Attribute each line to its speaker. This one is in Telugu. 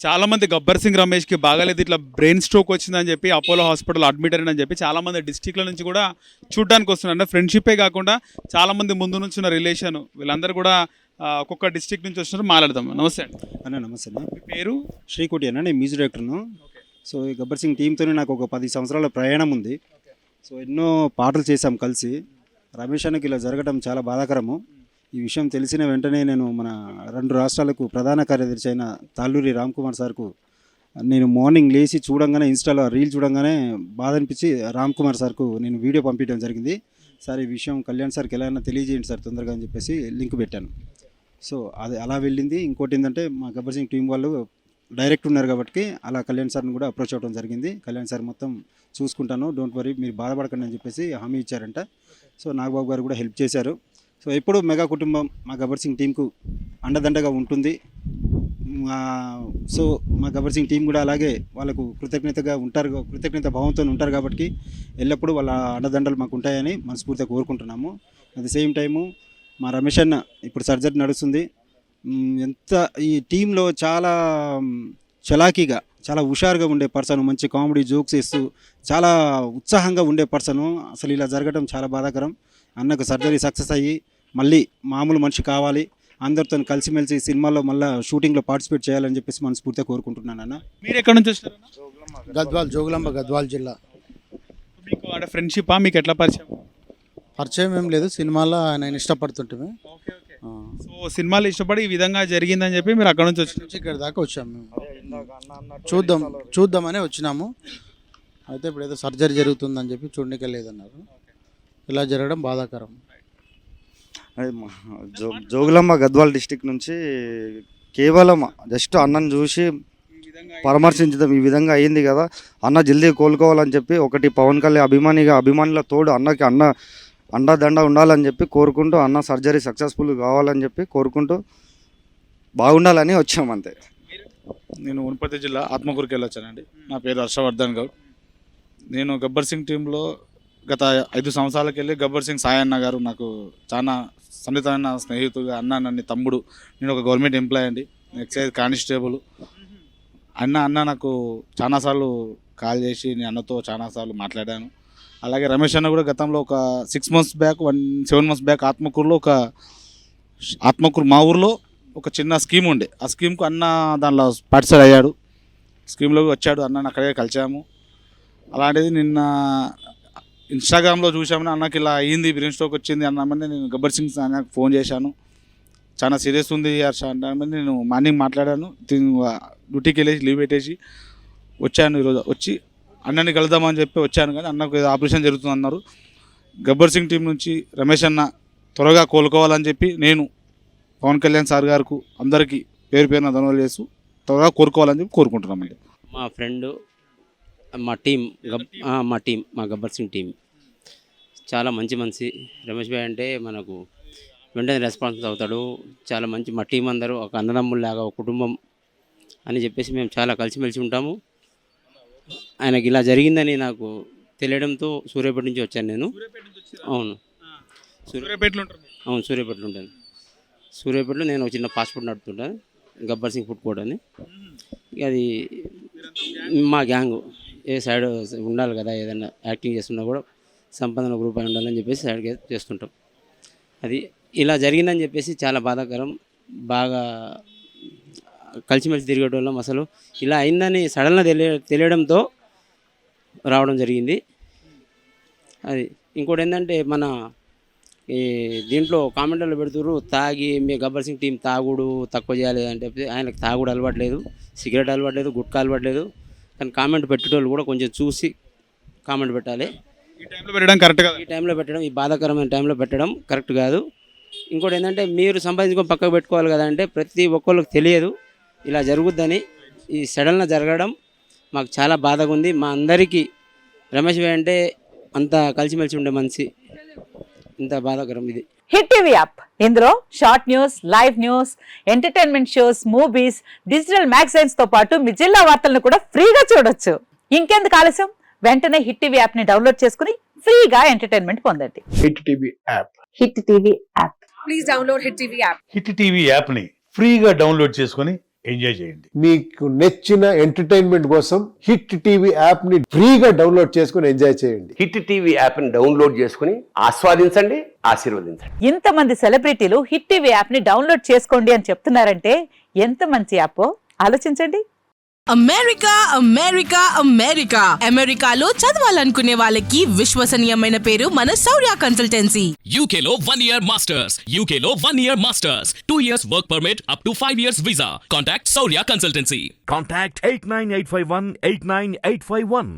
Speaker 1: చాలా మంది గబ్బర్ సింగ్ రమేష్ కి బాగాలేదు, ఇట్లా బ్రెయిన్ స్ట్రోక్ వచ్చిందని చెప్పి అపోలో హాస్పిటల్ అడ్మిట్ అయినని చెప్పి చాలా మంది డిస్టిక్ల నుంచి కూడా చూడడానికి వస్తున్నారు. అంటే ఫ్రెండ్షిప్పే కాకుండా చాలా మంది ముందు నుంచి ఉన్న రిలేషన్ వీళ్ళందరూ కూడా ఒక్కొక్క డిస్టిక్ నుంచి వస్తున్నారు. మాట్లాడదాం. నమస్తే అండి.
Speaker 2: అన్న నమస్తే అన్న.
Speaker 1: మీ పేరు?
Speaker 2: శ్రీకోటి అన్న, నేను మ్యూజిక్ డైరెక్టర్ను. సో ఈ గబ్బర్ సింగ్ టీంతోనే నాకు ఒక 10 సంవత్సరాల ప్రయాణం ఉంది. సో ఎన్నో పాటలు చేశాం కలిసి. రమేష్ అన్నకి ఇలా జరగడం చాలా బాధాకరము. ఈ విషయం తెలిసిన వెంటనే నేను మన 2 రాష్ట్రాలకు ప్రధాన కార్యదర్శి అయిన తాళ్ళూరి రామ్ కుమార్ సార్కు నేను మార్నింగ్ లేచి చూడంగానే ఇన్స్టాలో రీల్ చూడంగానే బాధ అనిపించి రామ్ కుమార్ సార్కు నేను వీడియో పంపించడం జరిగింది. సార్ ఈ విషయం కళ్యాణ్ సార్కి ఎలా అయినా తెలియజేయండి సార్ తొందరగా అని చెప్పేసి లింక్ పెట్టాను. సో అది అలా వెళ్ళింది. ఇంకోటి ఏంటంటే మా గబ్బర్ సింగ్ టీం వాళ్ళు డైరెక్ట్ ఉన్నారు కాబట్టి అలా కళ్యాణ్ సార్ని కూడా అప్రోచ్ అవ్వడం జరిగింది. కళ్యాణ్ సార్ మొత్తం చూసుకుంటాను, డోంట్ వరీ, మీరు బాధపడకండి అని చెప్పేసి హామీ ఇచ్చారంట. సో నాగబాబు గారు కూడా హెల్ప్ చేశారు. సో ఎప్పుడు మెగా కుటుంబం మా గబ్బర్ సింగ్ టీంకు అండదండగా ఉంటుంది. సో మా గబ్బర్ సింగ్ టీం కూడా అలాగే వాళ్ళకు కృతజ్ఞత భావంతో ఉంటారు కాబట్టి ఎల్లప్పుడూ వాళ్ళ అండదండలు మాకు ఉంటాయని మనస్ఫూర్తిగా కోరుకుంటున్నాము. అట్ ది సేమ్ టైము మా రమేష్ అన్న ఇప్పుడు సర్జరీ నడుస్తుంది. ఎంత ఈ టీంలో చాలా చలాకీగా, చాలా హుషారుగా ఉండే పర్సన్, మంచి కామెడీ జోక్స్ వేస్తూ చాలా ఉత్సాహంగా ఉండే పర్సను. అసలు ఇలా జరగడం చాలా బాధాకరం. అన్నకు సర్జరీ సక్సెస్ అయ్యి మళ్ళీ మామూలు మనిషి కావాలి, అందరితో కలిసిమెలిసి సినిమాలో మళ్ళీ షూటింగ్లో పార్టిసిపేట్ చేయాలని చెప్పేసి మనస్ఫూర్తిగా కోరుకుంటున్నాను అన్న.
Speaker 1: మీరు ఎక్కడి నుంచి వచ్చారు?
Speaker 3: గద్వాల్, జోగులాంబ గద్వాల్ జిల్లా.
Speaker 1: మీకు అంటే ఫ్రెండ్షిప్పా, మీకు ఎట్లా పరిచయం?
Speaker 3: పరిచయం ఏం లేదు, సినిమాలో నేను ఇష్టపడుతుంటే
Speaker 1: సో సినిమాలు ఇష్టపడి ఈ విధంగా జరిగిందని చెప్పి మీరు అక్కడ నుంచి వచ్చారు.
Speaker 3: ఇక్కడ దాకా వచ్చాము మేము. చూద్దామని వచ్చినాము. అయితే ఇప్పుడు ఏదో సర్జరీ జరుగుతుందని చెప్పి చూడనికే లేదన్నారు. ఇలా జరగడం బాధాకరం.
Speaker 4: జోగులాంబ గద్వాల్ డిస్టిక్ నుంచి కేవలం జస్ట్ అన్నను చూసి పరామర్శించడం ఈ విధంగా అయింది కదా, అన్న జల్దీ కోలుకోవాలని చెప్పి ఒకటి పవన్ కళ్యాణ్ అభిమానుల తోడు అన్నకి అండదండ ఉండాలని చెప్పి కోరుకుంటూ, అన్న సర్జరీ సక్సెస్ఫుల్ కావాలని చెప్పి కోరుకుంటూ బాగుండాలని వచ్చాం అంతే.
Speaker 5: నేను ఉన్పత్తి జిల్లా ఆత్మకూరుకి వెళ్ళొచ్చానండి. నా పేరు హర్షవర్ధన్ గౌడ్. నేను గబ్బర్ సింగ్ టీంలో గత 5 సంవత్సరాలకు వెళ్ళి గబ్బర్ సింగ్ సాయన్న గారు నాకు చాలా సన్నిహితమైన స్నేహితుడు. అన్న నన్ను తమ్ముడు. నేను ఒక గవర్నమెంట్ ఎంప్లాయ్ అండి, ఎక్సైజ్ కానిస్టేబుల్. అన్న నాకు చాలాసార్లు కాల్ చేసి నేను అన్నతో చాలాసార్లు మాట్లాడాను. అలాగే రమేష్ అన్న కూడా గతంలో ఒక 7 months బ్యాక్ ఆత్మకూరు మా ఊర్లో ఒక చిన్న స్కీమ్ ఉండే. ఆ స్కీమ్కు అన్న దానిలో పార్టిసిపేట్ అయ్యాడు, స్కీమ్లోకి వచ్చాడు. అన్నని అక్కడే కలిసాము. అలాంటిది నిన్న ఇన్స్టాగ్రామ్లో చూసామని అన్నకి ఇలా అయ్యింది, బ్రెయిన్ స్ట్రోక్ వచ్చింది అన్నామని నేను గబ్బర్ సింగ్ అన్నకు ఫోన్ చేశాను. చాలా సీరియస్ ఉంది హర్ష అంటామని నేను మార్నింగ్ మాట్లాడాను. డ్యూటీకి వెళ్ళేసి లీవ్ పెట్టేసి వచ్చాను. ఈరోజు వచ్చి అన్నని కలుద్దామని చెప్పి వచ్చాను, కానీ అన్నకు ఏదో ఆపరేషన్ జరుగుతుంది అన్నారు. గబ్బర్ సింగ్ టీం నుంచి రమేష్ అన్న త్వరగా కోలుకోవాలని చెప్పి నేను పవన్ కళ్యాణ్ సార్ గారికి అందరికీ పేరు పేరున ధన్యవాదాలు చేస్తూ త్వరగా కోరుకోవాలని చెప్పి కోరుకుంటున్నామండి.
Speaker 6: మా ఫ్రెండ్, మా గబ్బర్ సింగ్ టీం చాలా మంచి మనిషి. రమేష్ భాయ్ అంటే మనకు వెంటనే రెస్పాన్స్ అవుతాడు. చాలా మంచి, మా టీం అందరూ ఒక అన్నదమ్ముల్లాగా, ఒక కుటుంబం అని చెప్పేసి మేము చాలా కలిసిమెలిసి ఉంటాము. ఆయనకి ఇలా జరిగిందని నాకు తెలియడంతో సూర్యాపేట నుంచి వచ్చాను నేను. అవును, సూర్యాపేటలో ఉంటాను. సూర్యాపేటలో నేను ఒక చిన్న ఫాస్ట్ ఫుడ్ నడుపుతుంటాను, గబ్బర్ సింగ్ ఫుడ్ కోర్ట్ అని. అది మా గ్యాంగు. ఏ సైడ్ ఉండాలి కదా, ఏదైనా యాక్టింగ్ చేస్తున్నా కూడా సంపాదన గ్రూప్ అయి ఉండాలని చెప్పేసి సైడ్కి చేస్తుంటాం. అది ఇలా జరిగిందని చెప్పేసి చాలా బాధాకరం. బాగా కలిసిమెలిసి తిరిగేటోళ్ళం. అసలు ఇలా అయిందని సడన్గా తెలియడంతో రావడం జరిగింది. అది ఇంకోటి ఏంటంటే, మన ఈ దీంట్లో కామెంట్లో పెడుతున్నారు తాగి మీ గబ్బర్ సింగ్ టీం తాగుడు తక్కువ చేయాలి అంటే, ఆయనకు తాగుడు అలవాట్లేదు, సిగరెట్ అలవాట్లేదు, గుట్కా అలవాట్లేదు. కానీ కామెంట్ పెట్టేటోళ్ళు కూడా కొంచెం చూసి కామెంట్ పెట్టాలి.
Speaker 1: ఈ టైంలో పెట్టడం కరెక్ట్ కాదు.
Speaker 6: ఈ టైంలో పెట్టడం, ఈ బాధాకరమైన టైంలో పెట్టడం కరెక్ట్ కాదు. ఇంకోటి ఏంటంటే, మీరు సంపాదించుకొని పక్కకు పెట్టుకోవాలి కదా అంటే ప్రతి ఒక్కళ్ళకి తెలియదు ఇలా జరుగుద్దని. ఈ సడన్గా జరగడం మాకు చాలా బాధగా ఉంది. మా అందరికీ రమేష్ భాయ్ అంటే అంత కలిసిమెలిసి ఉండే మనిషి. ఇంత బాధాకరం ఇది.
Speaker 7: హిట్ టీవీ యాప్, ఇందులో short news, live news, entertainment shows, movies, digital magazines తో పాటు మీ జిల్లా వార్తలను కూడా ఫ్రీగా చూడొచ్చు. ఇంకెందుకు ఆలస్యం, వెంటనే హిట్ టీవీ యాప్ ని డౌన్లోడ్ చేసుకుని ఫ్రీగా ఎంటర్టైన్మెంట్ పొందండి.
Speaker 8: Hit TV app.
Speaker 7: Hit TV app.
Speaker 9: Please download hit TV app.
Speaker 8: Hit TV యాప్ని ఫ్రీగా డౌన్లోడ్ చేసుకొని ఎంజాయ్ చేయండి.
Speaker 9: మీకు నచ్చిన ఎంటర్టైన్మెంట్ కోసం హిట్ టీవీ యాప్ ని ఫ్రీగా డౌన్లోడ్ చేసుకుని ఎంజాయ్ చేయండి.
Speaker 10: హిట్ టీవీ యాప్ ని డౌన్లోడ్ చేసుకుని ఆస్వాదించండి, ఆశీర్వదించండి.
Speaker 7: ఇంతమంది సెలబ్రిటీలు హిట్ టీవీ యాప్ ని డౌన్లోడ్ చేసుకోండి అని చెప్తున్నారంటే ఎంత మంచి యాప్ ఆలోచించండి.
Speaker 11: అమెరికా అమెరికా అమెరికా అమెరికాలో చదవాలనుకునే వాళ్ళకి విశ్వసనీయమైన పేరు మన శౌర్య కన్సల్టెన్సీ.
Speaker 12: UK లో 1 year masters, UK లో 1 year masters, 2 years work permit up to 5 years visa. Contact Saurya Consultancy.
Speaker 8: Contact 89851 89851.